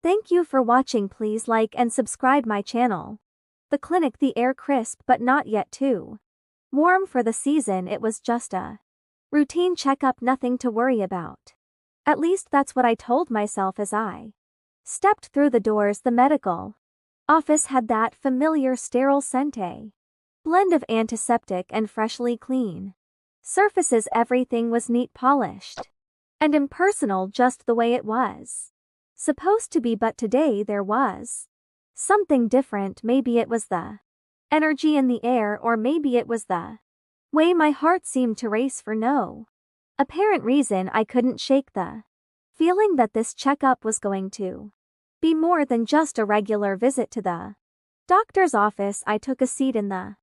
Thank you for watching. Please like and subscribe my channel. The clinic, the air crisp but not yet too warm for the season. It was just a routine checkup, nothing to worry about. At least that's what I told myself as I stepped through the doors. The medical office had that familiar sterile scent, a blend of antiseptic and freshly clean surfaces. Everything was neat, polished, and impersonal, just the way it was supposed to be. But today there was something different. Maybe it was the energy in the air, or maybe it was the way my heart seemed to race for no apparent reason. I couldn't shake the feeling that this checkup was going to be more than just a regular visit to the doctor's office. I took a seat in the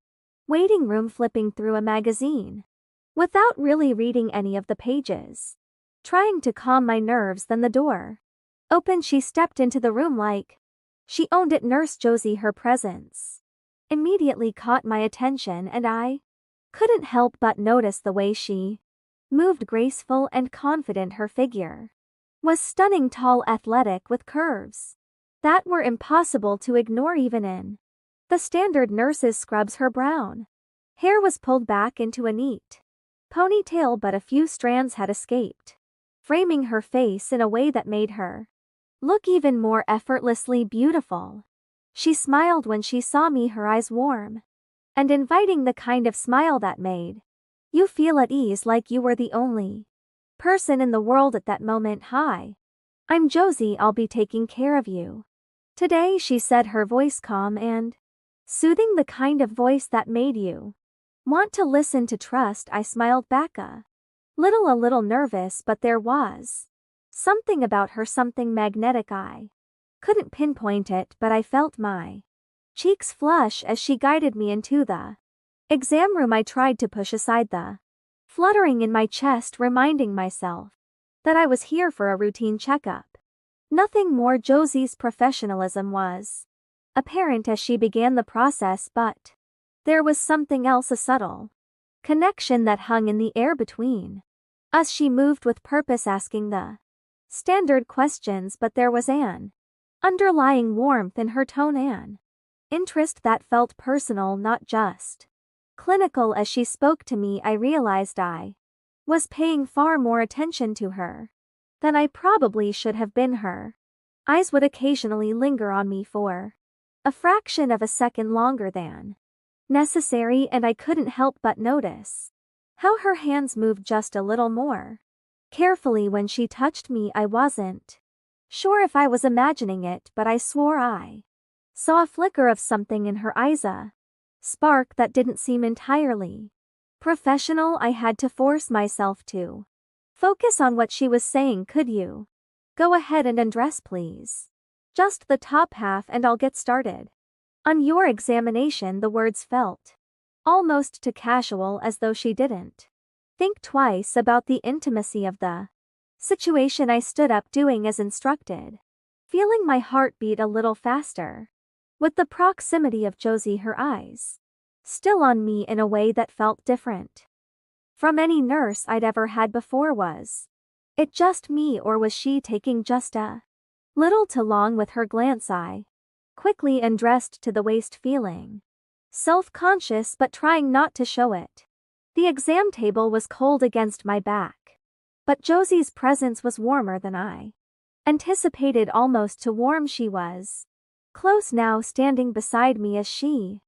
waiting room, flipping through a magazine without really reading any of the pages, trying to calm my nerves. Then the door opened. She stepped into the room like she owned it. Nurse Josie. Her presence immediately caught my attention, and I couldn't help but notice the way she moved, graceful and confident. Her figure was stunning, tall, athletic, with curves that were impossible to ignore even in the standard nurse's scrubs. Her brown hair was pulled back into a neat ponytail, but a few strands had escaped, framing her face in a way that made her look even more effortlessly beautiful. She smiled when she saw me, her eyes warm and inviting, the kind of smile that made you feel at ease, like you were the only person in the world at that moment. Hi, I'm Josie. I'll be taking care of you today, she said, her voice calm and soothing, the kind of voice that made you want to listen, to trust. I smiled back, a little nervous, but there was something about her, something magnetic. I couldn't pinpoint it, but I felt my cheeks flush as she guided me into the exam room. I tried to push aside the fluttering in my chest, reminding myself that I was here for a routine checkup, nothing more. Josie's professionalism was apparent as she began the process, but there was something else, a subtle connection that hung in the air between us. She moved with purpose, asking the standard questions, but there was an underlying warmth in her tone, an interest that felt personal, not just clinical. As she spoke to me, I realized I was paying far more attention to her than I probably should have been. Her eyes would occasionally linger on me for a fraction of a second longer than necessary, and I couldn't help but notice how her hands moved just a little more carefully when she touched me. I wasn't sure if I was imagining it, but I swore I saw a flicker of something in her eyes, a spark that didn't seem entirely professional. I had to force myself to focus on what she was saying. Could you go ahead and undress, please? Just the top half and I'll get started on your examination. The words felt almost too casual, as though she didn't think twice about the intimacy of the situation. I stood up, doing as instructed, feeling my heart beat a little faster with the proximity of Josie, her eyes still on me in a way that felt different from any nurse I'd ever had before. Was it just me, or was she taking just a little too long with her glance? I quickly undressed to the waist, feeling self-conscious but trying not to show it. The exam table was cold against my back, but Josie's presence was warmer than I anticipated, almost too warm. She was close now, standing beside me. As she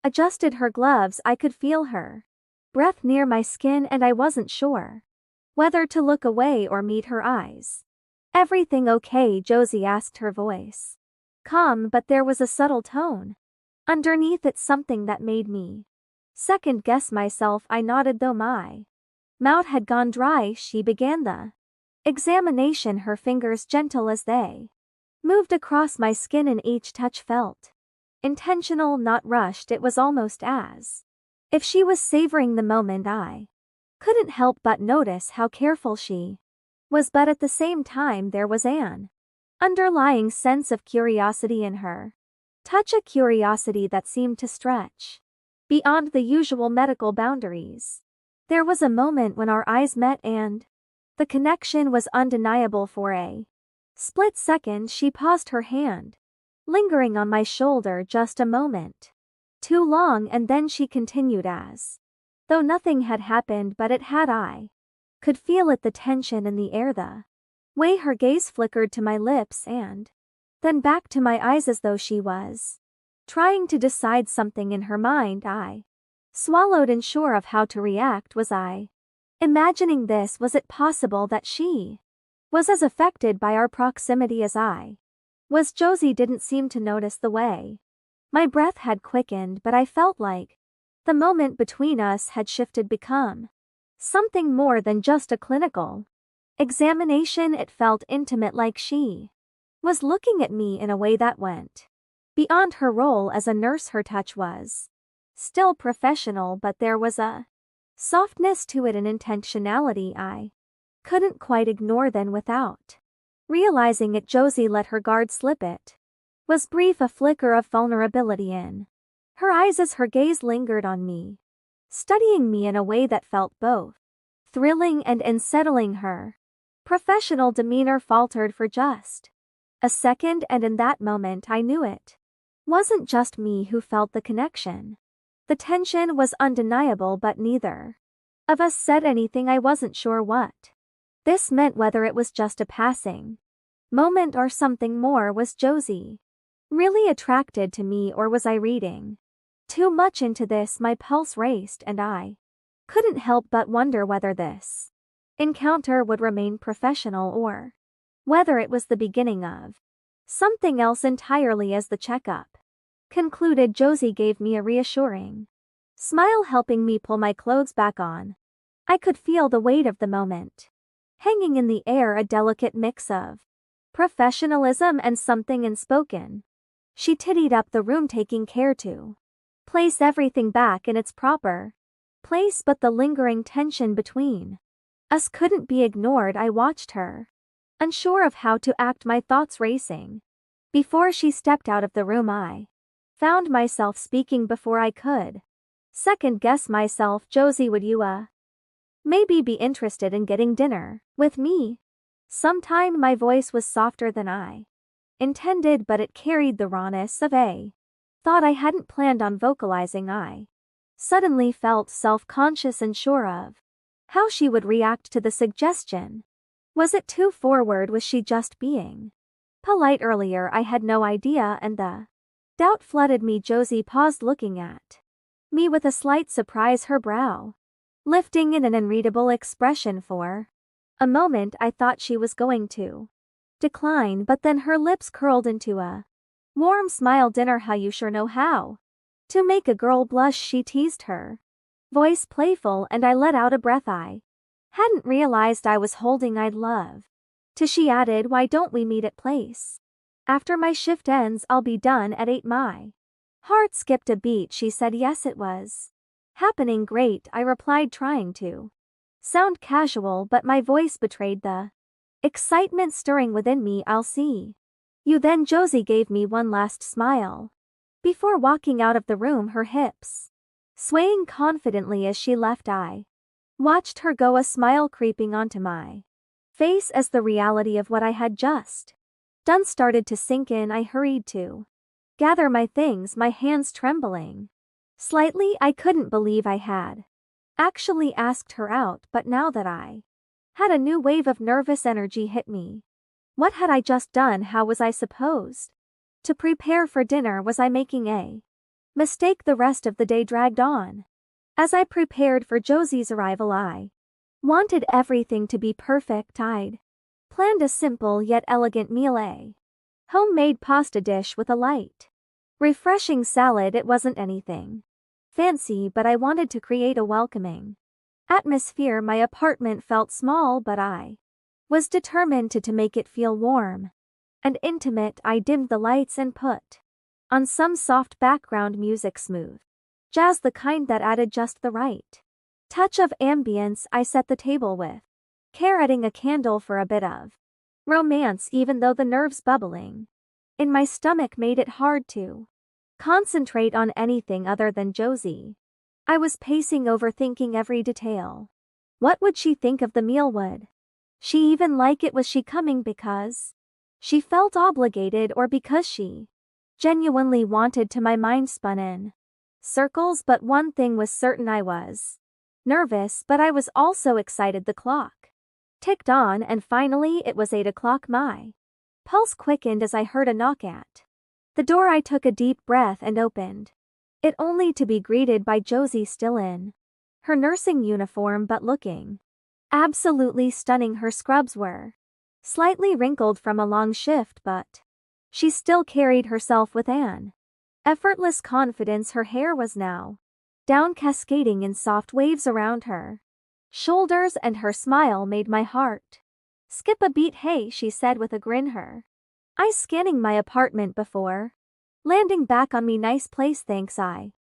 adjusted her gloves, I could feel her breath near my skin, and I wasn't sure whether to look away or meet her eyes. Everything okay? Josie asked, her voice calm, but there was a subtle tone underneath it, something that made me second guess myself. I nodded, though my mouth had gone dry. She began the examination, her fingers gentle as they moved across my skin, and each touch felt intentional, not rushed. It was almost as if she was savoring the moment. I couldn't help but notice how careful she was, but at the same time there was an underlying sense of curiosity in her touch, a curiosity that seemed to stretch beyond the usual medical boundaries. There was a moment when our eyes met, and the connection was undeniable. For a Split second she paused her hand, lingering on my shoulder just a moment. Too long, and then she continued as though nothing had happened, but it had. I could feel it, the tension in the air, the way her gaze flickered to my lips and then back to my eyes, as though she was trying to decide something in her mind. I swallowed, unsure of how to react. Was I imagining this? Was it possible that she was as affected by our proximity as I was? Josie didn't seem to notice the way my breath had quickened, but I felt like the moment between us had shifted, become something more than just a clinical examination. It felt intimate, like she was looking at me in a way that went beyond her role as a nurse. Her touch was still professional, but there was a softness to it, an intentionality I couldn't quite ignore. Then, without realizing it, Josie let her guard slip. It was brief, a flicker of vulnerability in her eyes as her gaze lingered on me, studying me in a way that felt both thrilling and unsettling. Her professional demeanor faltered for just a second, and in that moment I knew it wasn't just me who felt the connection. The tension was undeniable, but neither of us said anything. I wasn't sure what this meant, whether it was just a passing moment or something more. Was Josie really attracted to me, or was I reading too much into this? My pulse raced, and I couldn't help but wonder whether this encounter would remain professional or whether it was the beginning of something else entirely. As the checkup concluded, Josie gave me a reassuring smile, helping me pull my clothes back on. I could feel the weight of the moment hanging in the air, a delicate mix of professionalism and something unspoken. She tidied up the room, taking care to place everything back in its proper place, but the lingering tension between us couldn't be ignored. I watched her, unsure of how to act, my thoughts racing. Before she stepped out of the room, I found myself speaking before I could second guess myself. Josie, would you maybe be interested in getting dinner with me sometime? My voice was softer than I intended, but it carried the rawness of a thought I hadn't planned on vocalizing. I suddenly felt self-conscious, unsure of how she would react to the suggestion. Was it too forward? Was she just being polite? Earlier I had no idea, and the doubt flooded me. Josie paused, looking at me with a slight surprise, her brow lifting in an unreadable expression. For a moment I thought she was going to decline, but then her lips curled into a warm smile. Dinner? How you sure know how to make a girl blush, she teased, her voice playful, and I let out a breath I hadn't realized I was holding. I'd love to, she added. Why don't we meet at place after my shift ends? I'll be done at 8. My heart skipped a beat. She said yes, it was happening. Great, I replied, trying to sound casual, but my voice betrayed the excitement stirring within me. I'll see you then. Josie gave me one last smile before walking out of the room, her hips swaying confidently as she left. I watched her go, a smile creeping onto my face as the reality of what I had just done started to sink in. I hurried to gather my things, my hands trembling slightly. I couldn't believe I had actually asked her out, but now that I had a new wave of nervous energy hit me. What had I just done? How was I supposed to prepare for dinner? Was I making a mistake? The rest of the day dragged on. As I prepared for Josie's arrival, I wanted everything to be perfect. I'd planned a simple yet elegant meal, a homemade pasta dish with a light, refreshing salad. It wasn't anything fancy, but I wanted to create a welcoming atmosphere. My apartment felt small, but I was determined to make it feel warm and intimate. I dimmed the lights and put on some soft background music, smooth jazz, the kind that added just the right touch of ambience. I set the table with care, adding a candle for a bit of romance, even though the nerves bubbling in my stomach made it hard to concentrate on anything other than Josie. I was pacing, overthinking every detail. What would she think of the meal? Would she even like it? Was she coming because She felt obligated or because she genuinely wanted to. My mind spun in circles, but one thing was certain: I was nervous, but I was also excited. The clock ticked on and finally it was 8 o'clock. My pulse quickened as I heard a knock at the door. I took a deep breath and opened it, only to be greeted by Josie, still in her nursing uniform but looking absolutely stunning. Her scrubs were slightly wrinkled from a long shift, but she still carried herself with an effortless confidence. Her hair was now down, cascading in soft waves around her shoulders, and her smile made my heart skip a beat. "Hey," she said with a grin, her eyes scanning my apartment before landing back on me. "Nice place, thanks," I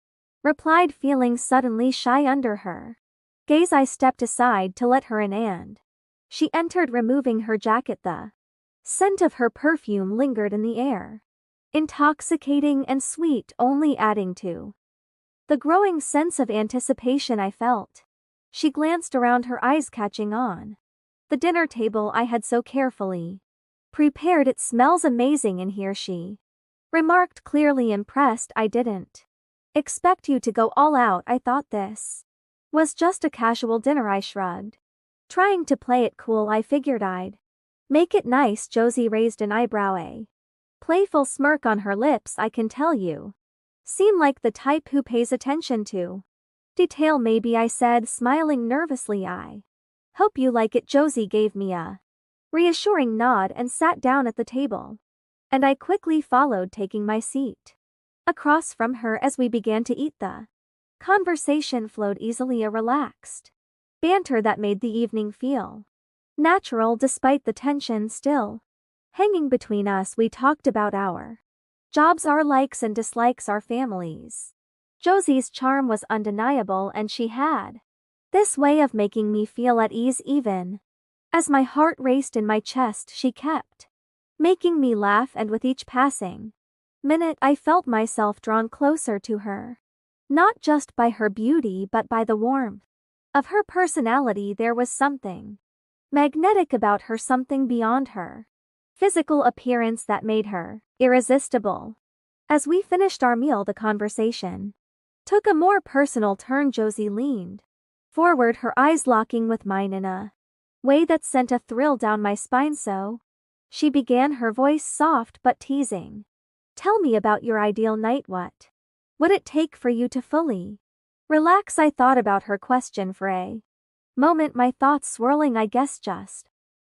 replied, feeling suddenly shy under her gaze. I stepped aside to let her in and she entered, removing her jacket. The scent of her perfume lingered in the air, intoxicating and sweet, only adding to the growing sense of anticipation I felt. She glanced around, her eyes catching on the dinner table I had so carefully prepared. "It smells amazing in here," she remarked, clearly impressed. "I didn't expect you to go all out. I thought this was just a casual dinner," I shrugged, trying to play it cool. "I figured I'd make it nice." Josie raised an eyebrow, a playful smirk on her lips. "I can tell you seem like the type who pays attention to detail." "Maybe," I said, smiling nervously. "I hope you like it." Josie gave me a reassuring nod and sat down at the table, and I quickly followed, taking my seat across from her. As we began to eat, the conversation flowed easily, a relaxed banter that made the evening feel natural despite the tension still hanging between us. We talked about our jobs, our likes and dislikes, our families. Josie's charm was undeniable, and she had this way of making me feel at ease. Even as my heart raced in my chest, she kept making me laugh, and with each passing minute I felt myself drawn closer to her, not just by her beauty but by the warmth of her personality. There was something magnetic about her, something beyond her physical appearance that made her irresistible. As we finished our meal, the conversation took a more personal turn. Josie leaned forward, her eyes locking with mine in a way that sent a thrill down my spine. "So," she began, her voice soft but teasing, "tell me about your ideal night. What would it take for you to fully relax?" I thought about her question for a moment, my thoughts swirling. "I guess just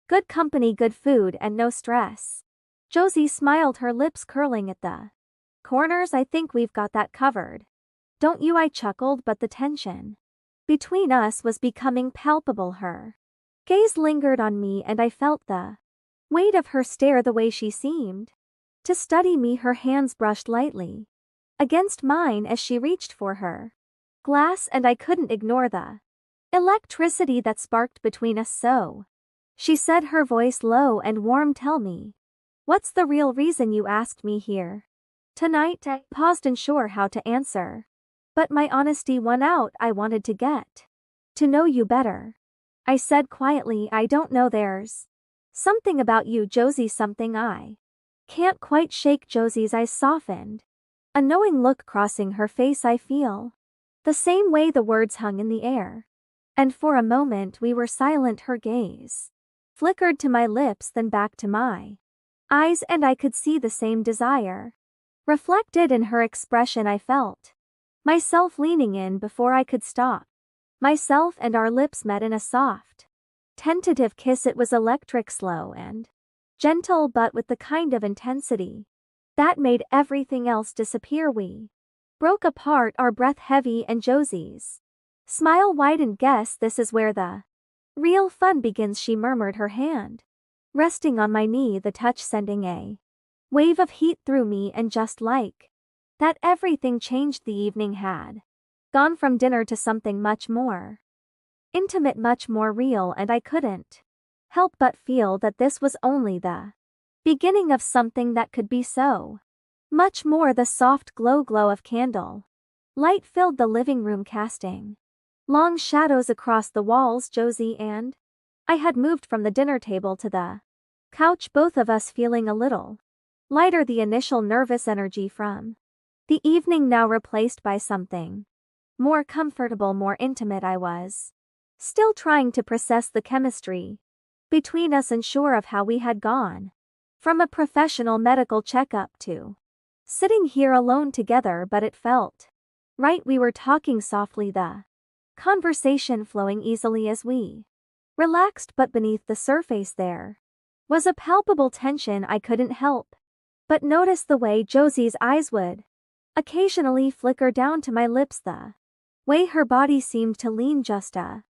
good company, good food, and no stress." Josie smiled, her lips curling at the corners. "I think we've got that covered, don't you?" I chuckled, but the tension between us was becoming palpable. Her gaze lingered on me, and I felt the weight of her stare. The way she seemed to study me, her hands brushed lightly against mine as she reached for her glass, and I couldn't ignore the electricity that sparked between us. "So," she said, her voice low and warm, "tell me, what's the real reason you asked me here tonight?" I paused, unsure how to answer, but my honesty won out. "I wanted to get to know you better," I said quietly. "I don't know, there's something about you, Josie, something I can't quite shake." Josie's eyes softened, a knowing look crossing her face. "I feel the same way." The words hung in the air, and for a moment we were silent. Her gaze flickered to my lips, then back to my eyes, and I could see the same desire reflected in her expression. I felt myself leaning in before I could stop myself, and our lips met in a soft, tentative kiss. It was electric, slow and gentle, but with the kind of intensity that made everything else disappear. We broke apart, our breath heavy, and Josie's smile widened. "Guess this is where the real fun begins," she murmured, her hand resting on my knee, the touch sending a wave of heat through me. And just like that, everything changed. The evening had gone from dinner to something much more intimate, much more real, and I couldn't help but feel that this was only the beginning of something that could be so much more. The soft glow of candle light filled the living room, casting long shadows across the walls. Josie and I had moved from the dinner table to the couch, both of us feeling a little lighter, the initial nervous energy from the evening now replaced by something more comfortable, more intimate. I was still trying to process the chemistry between us, unsure of how we had gone from a professional medical checkup to sitting here alone together, but it felt right. We were talking softly, the conversation flowing easily as we relaxed, but beneath the surface there was a palpable tension. I couldn't help but notice the way Josie's eyes would occasionally flicker down to my lips, the way her body seemed to lean just a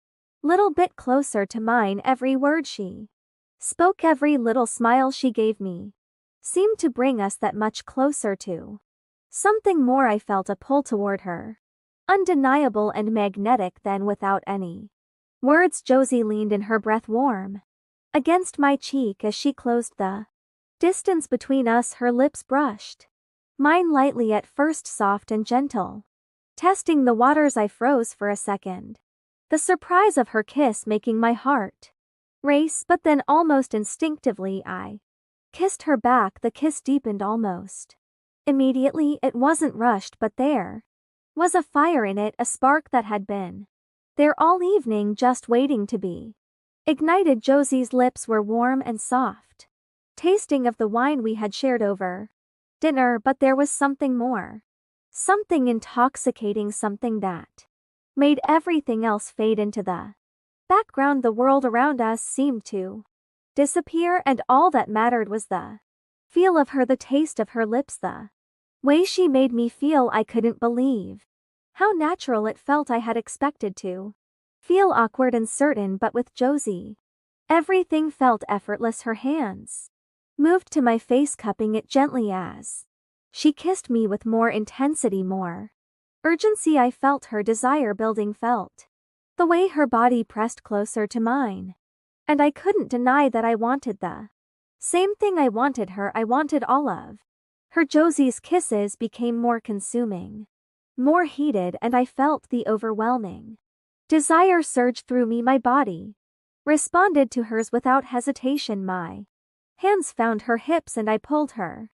little bit closer to mine. Every word she spoke, every little smile she gave me seemed to bring us that much closer to something more. I felt a pull toward her, undeniable and magnetic. Then, without any words, Josie leaned in, her breath warm against my cheek as she closed the distance between us. Her lips brushed mine lightly, at first soft and gentle, testing the waters. I froze for a second, the surprise of her kiss making my heart race, but then almost instinctively I kissed her back. The kiss deepened almost immediately. It wasn't rushed, but there was a fire in it, a spark that had been there all evening, just waiting to be ignited. Josie's lips were warm and soft, tasting of the wine we had shared over dinner, but there was something more, something intoxicating, something that made everything else fade into the background. The world around us seemed to disappear, and all that mattered was the feel of her, the taste of her lips, the way she made me feel. I couldn't believe how natural it felt. I had expected to feel awkward and certain, but with Josie, everything felt effortless. Her hands moved to my face, cupping it gently as she kissed me with more intensity, more urgency. I felt her desire building, felt the way her body pressed closer to mine, and I couldn't deny that I wanted the same thing. I wanted her. I wanted all of her. Josie's kisses became more consuming, more heated, and I felt the overwhelming desire surge through me. My body responded to hers without hesitation. My hands found her hips and I pulled her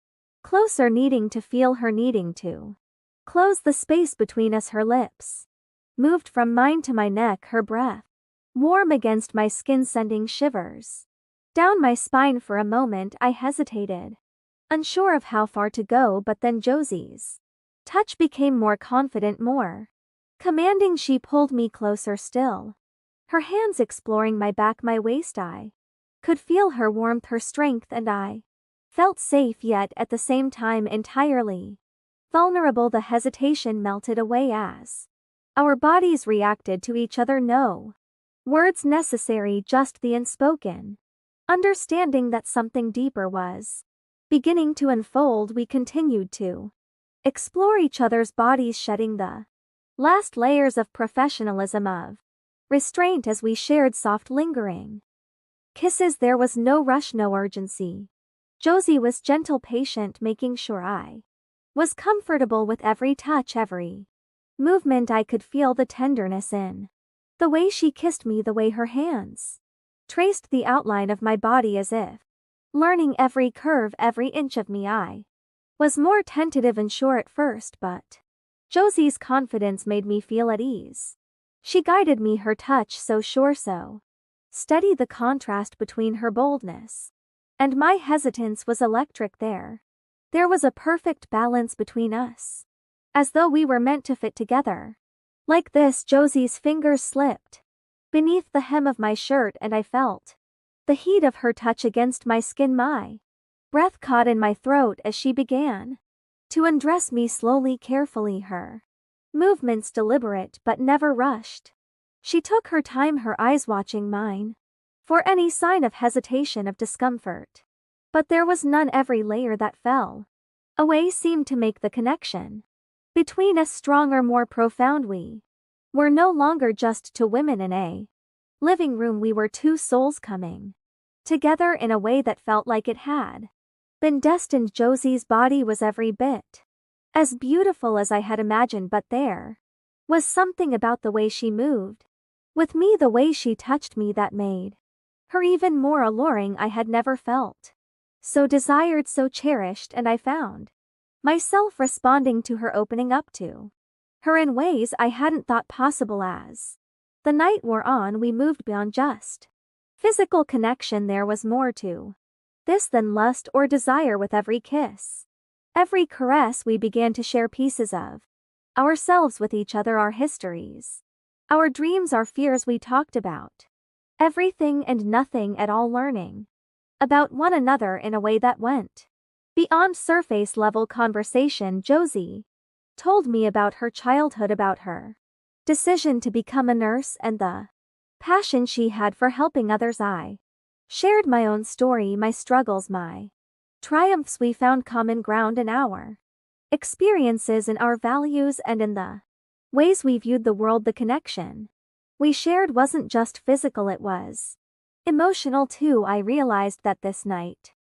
closer, needing to feel her, needing to close the space between us. Her lips moved from mine to my neck, her breath warm against my skin, sending shivers down my spine. For a moment I hesitated, unsure of how far to go, but then Josie's touch became more confident, more commanding. She pulled me closer still, her hands exploring my back, my waist. I could feel her warmth, her strength, and I felt safe, yet at the same time entirely vulnerable. The hesitation melted away as our bodies reacted to each other. No words necessary, just the unspoken understanding that something deeper was beginning to unfold. We continued to explore each other's bodies, shedding the last layers of professionalism, of restraint, as we shared soft, lingering kisses. There was no rush, no urgency. Josie was gentle, patient, making sure I was comfortable with every touch, every movement. I could feel the tenderness in the way she kissed me, the way her hands traced the outline of my body, as if learning every curve, every inch of me. I was more tentative and sure at first, but Josie's confidence made me feel at ease. She guided me, her touch so sure, so steady. The contrast between her boldness and my hesitance was electric. There was a perfect balance between us, as though we were meant to fit together like this. Josie's fingers slipped beneath the hem of my shirt, and I felt the heat of her touch against my skin. My breath caught in my throat as she began to undress me slowly, carefully, her movements deliberate but never rushed. She took her time, her eyes watching mine for any sign of hesitation, of discomfort. But there was none. Every layer that fell away seemed to make the connection between us stronger, more profound. We were no longer just two women in a living room. We were two souls coming together in a way that felt like it had been destined. Josie's body was every bit as beautiful as I had imagined, but there was something about the way she moved with me, the way she touched me, that made Her even more alluring I had never felt. So desired, so cherished, and I found myself responding to her, opening up to her in ways I hadn't thought possible. As the night wore on, we moved beyond just physical connection. There was more to this than lust or desire. With every kiss, every caress, we began to share pieces of ourselves with each other, our histories, our dreams, our fears. We talked about everything and nothing at all, learning about one another in a way that went beyond surface level conversation. Josie told me about her childhood, about her decision to become a nurse, and the passion she had for helping others. I shared my own story, my struggles, my triumphs. We found common ground in our experiences, in our values, and in the ways we viewed the world. The connection we shared wasn't just physical, it was emotional too. I realized that this night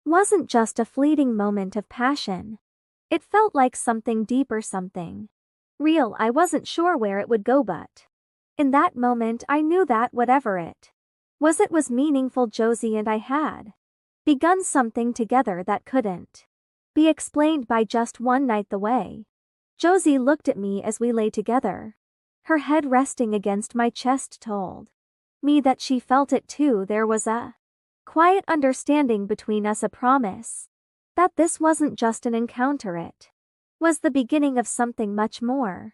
wasn't just a fleeting moment of passion. It felt like something deeper, something real. I wasn't sure where it would go, but in that moment I knew that whatever it was meaningful. Josie and I had begun something together that couldn't be explained by just one night. The way Josie looked at me as we lay together, her head resting against my chest, told me that she felt it too. There was a quiet understanding between us, a promise that this wasn't just an encounter, it was the beginning of something much more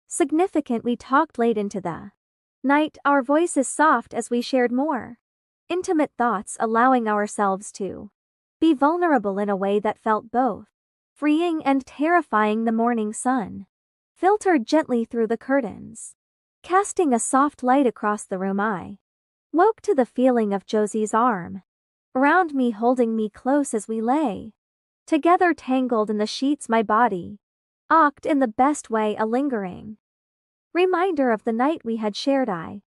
significant. We talked late into the night, our voices soft as we shared more intimate thoughts, allowing ourselves to be vulnerable in a way that felt both freeing and terrifying. The morning sun filtered gently through the curtains, casting a soft light across the room. I woke to the feeling of Josie's arm around me, holding me close as we lay together, tangled in the sheets. My body rocked in the best way, a lingering reminder of the night we had shared. I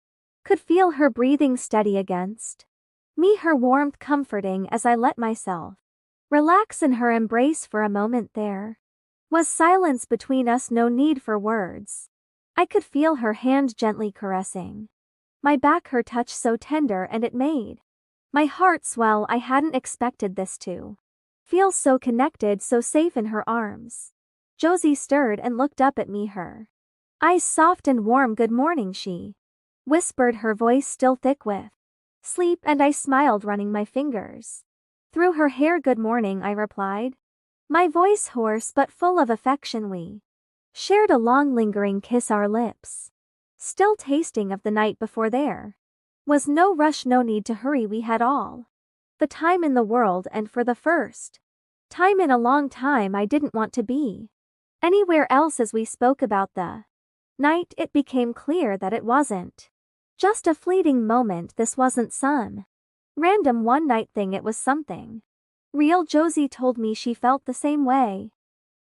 could feel her breathing steady against me, her warmth comforting as I let myself relax in her embrace. For a moment there was silence between us, no need for words. I could feel her hand gently caressing my back, her touch so tender, and it made my heart swell. I hadn't expected this to feel so connected, so safe in her arms. Josie stirred and looked up at me, her eyes soft and warm. Good morning, she whispered, her voice still thick with sleep, and I smiled, running my fingers through her hair. Good morning, I replied, my voice hoarse but full of affection. We shared a long lingering kiss, our lips still tasting of the night before. There was no rush, no need to hurry. We had all the time in the world, and for the first time in a long time I didn't want to be anywhere else. As we spoke about the night, it became clear that it wasn't just a fleeting moment. This wasn't some random one-night thing, it was something real. Josie told me she felt the same way,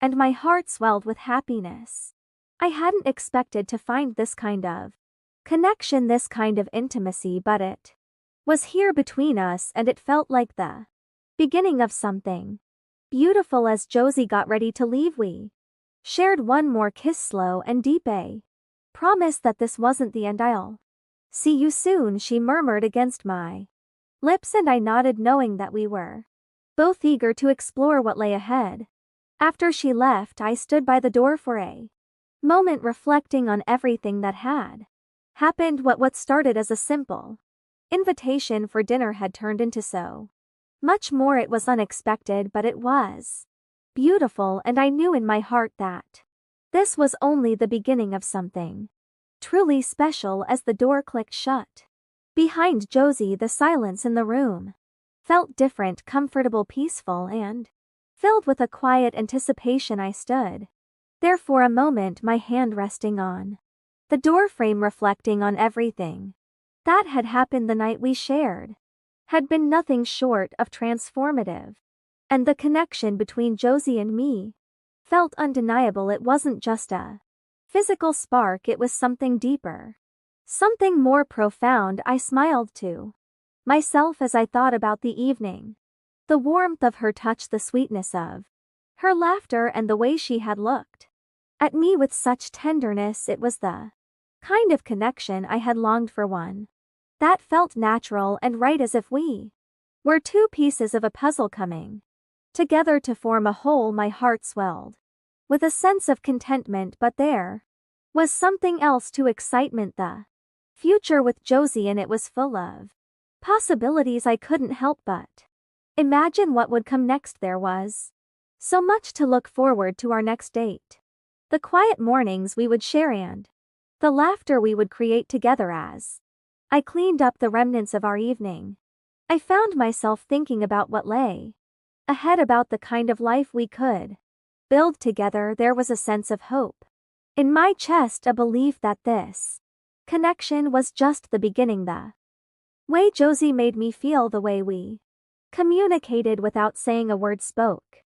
and my heart swelled with happiness. I hadn't expected to find this kind of connection, this kind of intimacy, but it was here between us, and it felt like the beginning of something beautiful. As Josie got ready to leave, we shared one more kiss, slow and deep, a promise that this wasn't the end. I'll see you soon, she murmured against my lips, and I nodded, knowing that we were both eager to explore what lay ahead. After she left, I stood by the door for a moment, reflecting on everything that had happened. What started as a simple invitation for dinner had turned into so much more. It was unexpected, but it was beautiful, and I knew in my heart that this was only the beginning of something truly special. As the door clicked shut behind Josie, the silence in the room felt different, comfortable, peaceful, and filled with a quiet anticipation. I stood there for a moment, my hand resting on the doorframe, reflecting on everything that had happened. The night we shared had been nothing short of transformative, and the connection between Josie and me felt undeniable. It wasn't just a physical spark, it was something deeper, something more profound. I smiled to myself as I thought about the evening, the warmth of her touch, the sweetness of her laughter, and the way she had looked at me with such tenderness. It was the kind of connection I had longed for, one That felt natural and right, as if we were two pieces of a puzzle coming together to form a whole. My heart swelled with a sense of contentment, but there was something else to excitement. The future with Josie, and it was full of possibilities. I couldn't help but imagine what would come next. There was so much to look forward to: our next date, the quiet mornings we would share, and the laughter we would create together. As I cleaned up the remnants of our evening, I found myself thinking about what lay ahead, about the kind of life we could build together. There was a sense of hope in my chest, a belief that this connection was just the beginning. The way Josie made me feel, the way we communicated without saying a word, spoke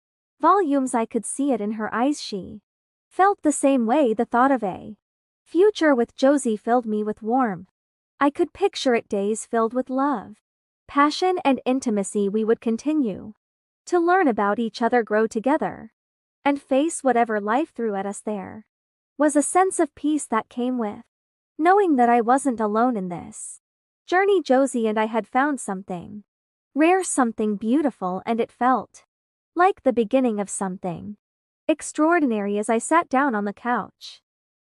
volumes. I could see it in her eyes. She felt the same way. The thought of a future with Josie filled me with warmth. I could picture it, days filled with love, passion, and intimacy. We would continue to learn about each other, grow together, and face whatever life threw at us. There was a sense of peace that came with knowing that I wasn't alone in this journey. Josie and I had found something rare, something beautiful, and it felt like the beginning of something extraordinary. As I sat down on the couch,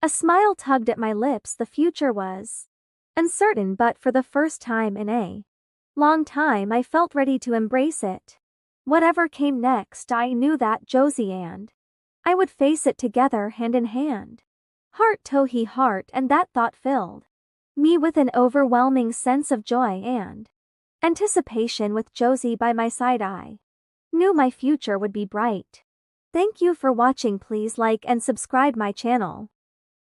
a smile tugged at my lips. The future was uncertain, but for the first time in a long time, I felt ready to embrace it. Whatever came next, I knew that Josie and I would face it together, hand in hand, heart to heart, and that thought filled me with an overwhelming sense of joy and anticipation. With Josie by my side, I knew my future would be bright. Thank you for watching. Please like and subscribe my channel.